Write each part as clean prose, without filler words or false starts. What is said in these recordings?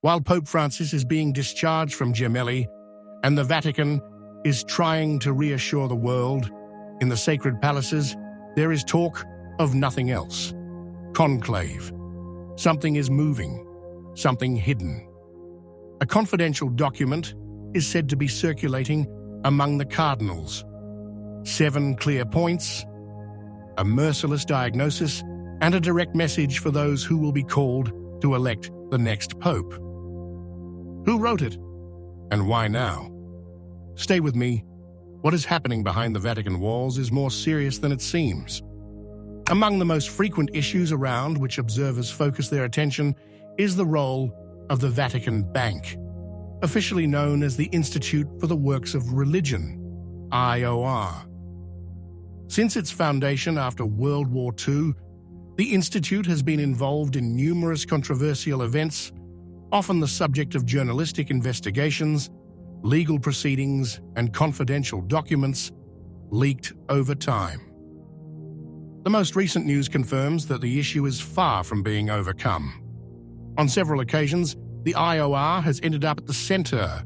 While Pope Francis is being discharged from Gemelli and the Vatican is trying to reassure the world in the sacred palaces, there is talk of nothing else. Conclave. Something is moving, something hidden. A confidential document is said to be circulating among the Cardinals. 7 clear points, a merciless diagnosis, and a direct message for those who will be called to elect the next pope. Who wrote it, and why now? Stay with me. What is happening behind the Vatican walls is more serious than it seems. Among the most frequent issues around which observers focus their attention is the role of the Vatican Bank, officially known as the Institute for the Works of Religion, IOR. Since its foundation after World War II, the Institute has been involved in numerous controversial events, often the subject of journalistic investigations, legal proceedings, and confidential documents leaked over time. The most recent news confirms that the issue is far from being overcome. On several occasions, the IOR has ended up at the center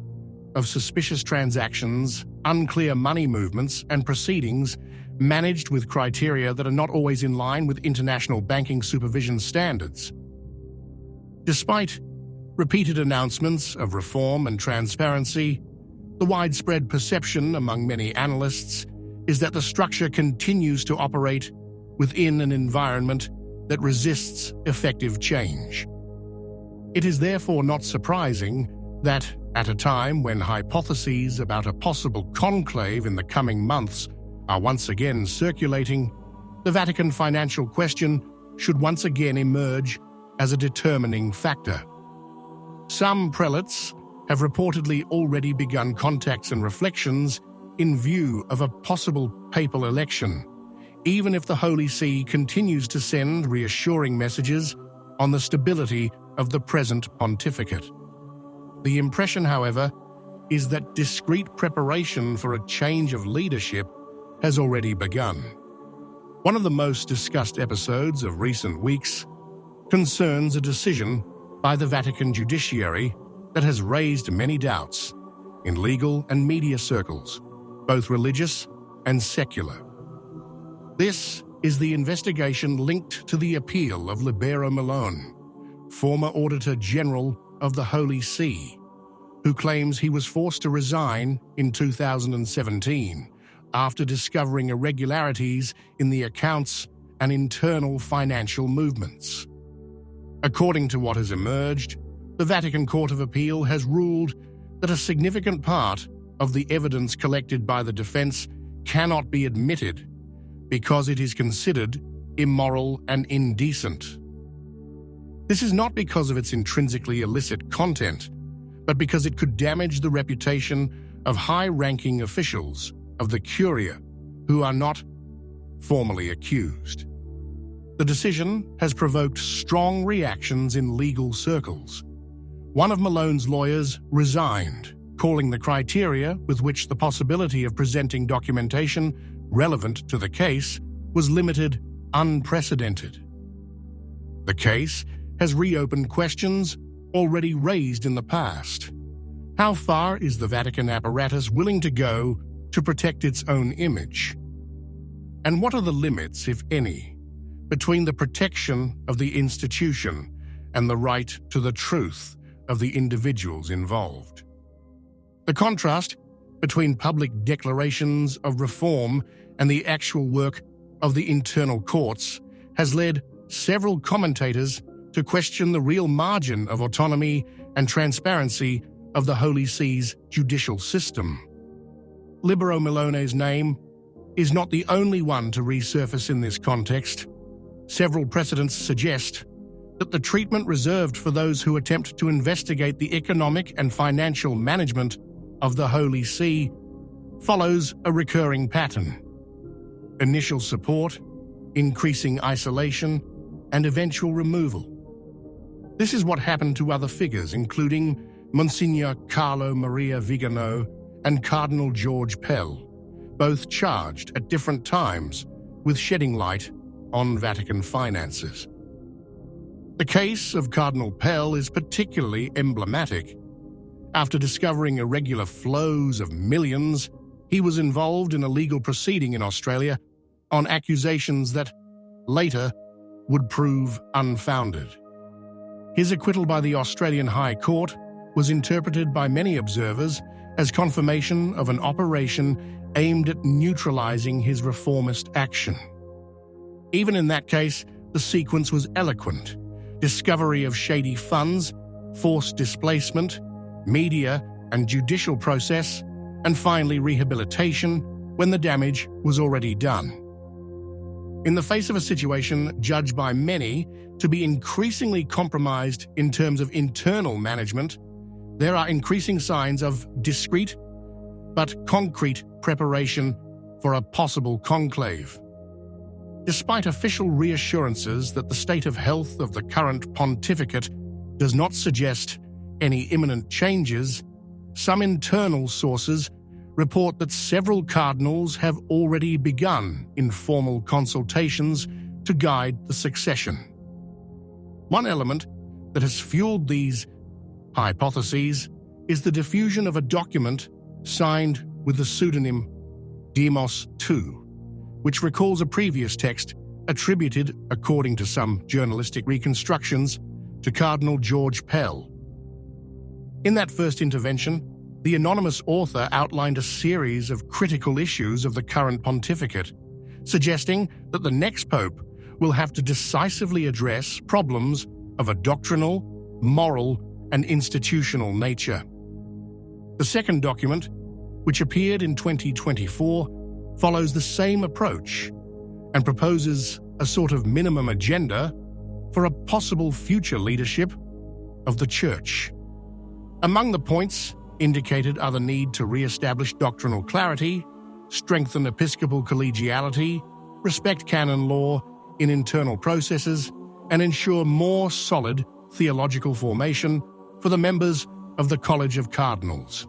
of suspicious transactions, unclear money movements, and proceedings managed with criteria that are not always in line with international banking supervision standards. Despite repeated announcements of reform and transparency, the widespread perception among many analysts is that the structure continues to operate within an environment that resists effective change. It is therefore not surprising that, at a time when hypotheses about a possible conclave in the coming months are once again circulating, the Vatican financial question should once again emerge as a determining factor. Some prelates have reportedly already begun contacts and reflections in view of a possible papal election, even if the Holy See continues to send reassuring messages on the stability of the present pontificate. The impression, however, is that discreet preparation for a change of leadership has already begun. One of the most discussed episodes of recent weeks concerns a decision by the Vatican judiciary that has raised many doubts in legal and media circles, both religious and secular. This is the investigation linked to the appeal of Libero Malone, former Auditor General of the Holy See, who claims he was forced to resign in 2017 after discovering irregularities in the accounts and internal financial movements. According to what has emerged, the Vatican Court of Appeal has ruled that a significant part of the evidence collected by the defense cannot be admitted because it is considered immoral and indecent. This is not because of its intrinsically illicit content, but because it could damage the reputation of high-ranking officials of the Curia who are not formally accused. The decision has provoked strong reactions in legal circles. One of Malone's lawyers resigned, calling the criteria with which the possibility of presenting documentation relevant to the case was limited unprecedented. The case has reopened questions already raised in the past. How far is the Vatican apparatus willing to go to protect its own image? And what are the limits, if any, between the protection of the institution and the right to the truth of the individuals involved? The contrast between public declarations of reform and the actual work of the internal courts has led several commentators to question the real margin of autonomy and transparency of the Holy See's judicial system. Libero Malone's name is not the only one to resurface in this context. Several precedents suggest that the treatment reserved for those who attempt to investigate the economic and financial management of the Holy See follows a recurring pattern: initial support, increasing isolation, and eventual removal. This is what happened to other figures, including Monsignor Carlo Maria Vigano and Cardinal George Pell, both charged at different times with shedding light on Vatican finances. The case of Cardinal Pell is particularly emblematic. After discovering irregular flows of millions, he was involved in a legal proceeding in Australia on accusations that later would prove unfounded. His acquittal by the Australian High Court was interpreted by many observers as confirmation of an operation aimed at neutralizing his reformist action. Even in that case, the sequence was eloquent: discovery of shady funds, forced displacement, media and judicial process, and finally rehabilitation when the damage was already done. In the face of a situation judged by many to be increasingly compromised in terms of internal management, there are increasing signs of discreet but concrete preparation for a possible conclave. Despite official reassurances that the state of health of the current pontificate does not suggest any imminent changes, some internal sources report that several cardinals have already begun informal consultations to guide the succession. One element that has fueled these hypotheses is the diffusion of a document signed with the pseudonym Demos II, which recalls a previous text attributed, according to some journalistic reconstructions, to Cardinal George Pell. In that first intervention, the anonymous author outlined a series of critical issues of the current pontificate, suggesting that the next pope will have to decisively address problems of a doctrinal, moral, and institutional nature. The second document, which appeared in 2024, follows the same approach and proposes a sort of minimum agenda for a possible future leadership of the Church. Among the points indicated are the need to re-establish doctrinal clarity, strengthen episcopal collegiality, respect canon law in internal processes, and ensure more solid theological formation for the members of the College of Cardinals.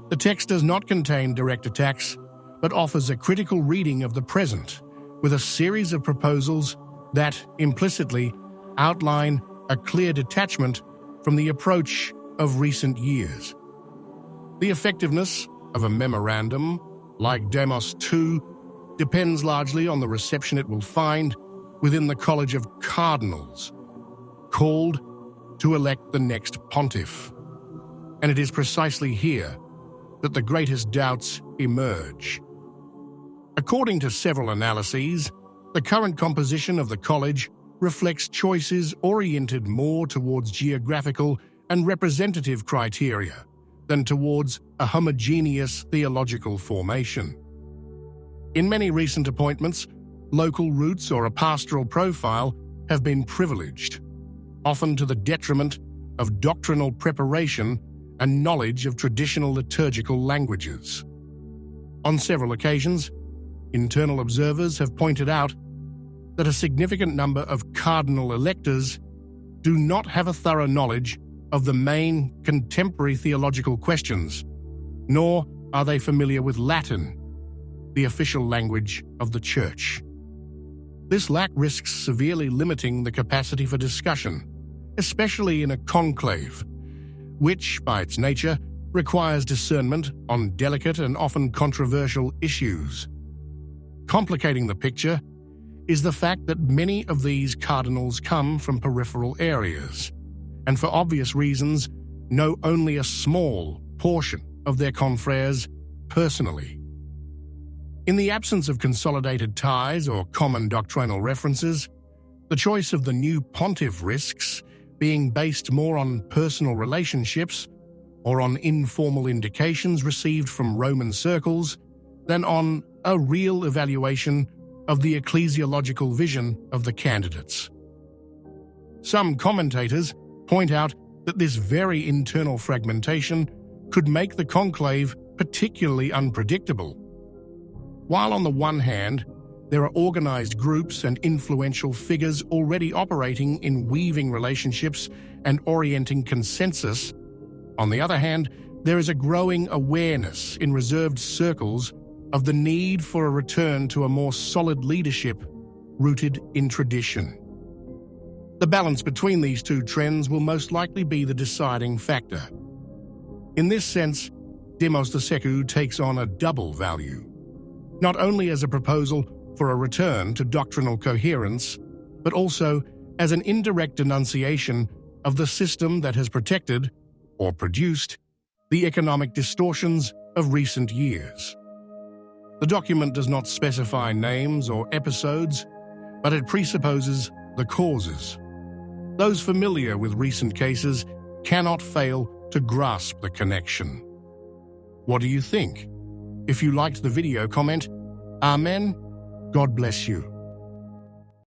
The text does not contain direct attacks, but offers a critical reading of the present, with a series of proposals that implicitly outline a clear detachment from the approach of recent years. The effectiveness of a memorandum, like Demos II, depends largely on the reception it will find within the College of Cardinals, called to elect the next pontiff. And it is precisely here that the greatest doubts emerge. According to several analyses, the current composition of the college reflects choices oriented more towards geographical and representative criteria than towards a homogeneous theological formation. In many recent appointments, local roots or a pastoral profile have been privileged, often to the detriment of doctrinal preparation and knowledge of traditional liturgical languages. On several occasions, internal observers have pointed out that a significant number of cardinal electors do not have a thorough knowledge of the main contemporary theological questions, nor are they familiar with Latin, the official language of the Church. This lack risks severely limiting the capacity for discussion, especially in a conclave, which, by its nature, requires discernment on delicate and often controversial issues. Complicating the picture is the fact that many of these cardinals come from peripheral areas, and for obvious reasons, know only a small portion of their confreres personally. In the absence of consolidated ties or common doctrinal references, the choice of the new pontiff risks being based more on personal relationships or on informal indications received from Roman circles than on a real evaluation of the ecclesiological vision of the candidates. Some commentators point out that this very internal fragmentation could make the conclave particularly unpredictable. While on the one hand, there are organized groups and influential figures already operating in weaving relationships and orienting consensus, on the other hand, there is a growing awareness in reserved circles of the need for a return to a more solid leadership rooted in tradition. The balance between these two trends will most likely be the deciding factor. In this sense, Demos Secou takes on a double value, not only as a proposal for a return to doctrinal coherence, but also as an indirect denunciation of the system that has protected, or produced, the economic distortions of recent years. The document does not specify names or episodes, but it presupposes the causes. Those familiar with recent cases cannot fail to grasp the connection. What do you think? If you liked the video, comment, Amen. God bless you.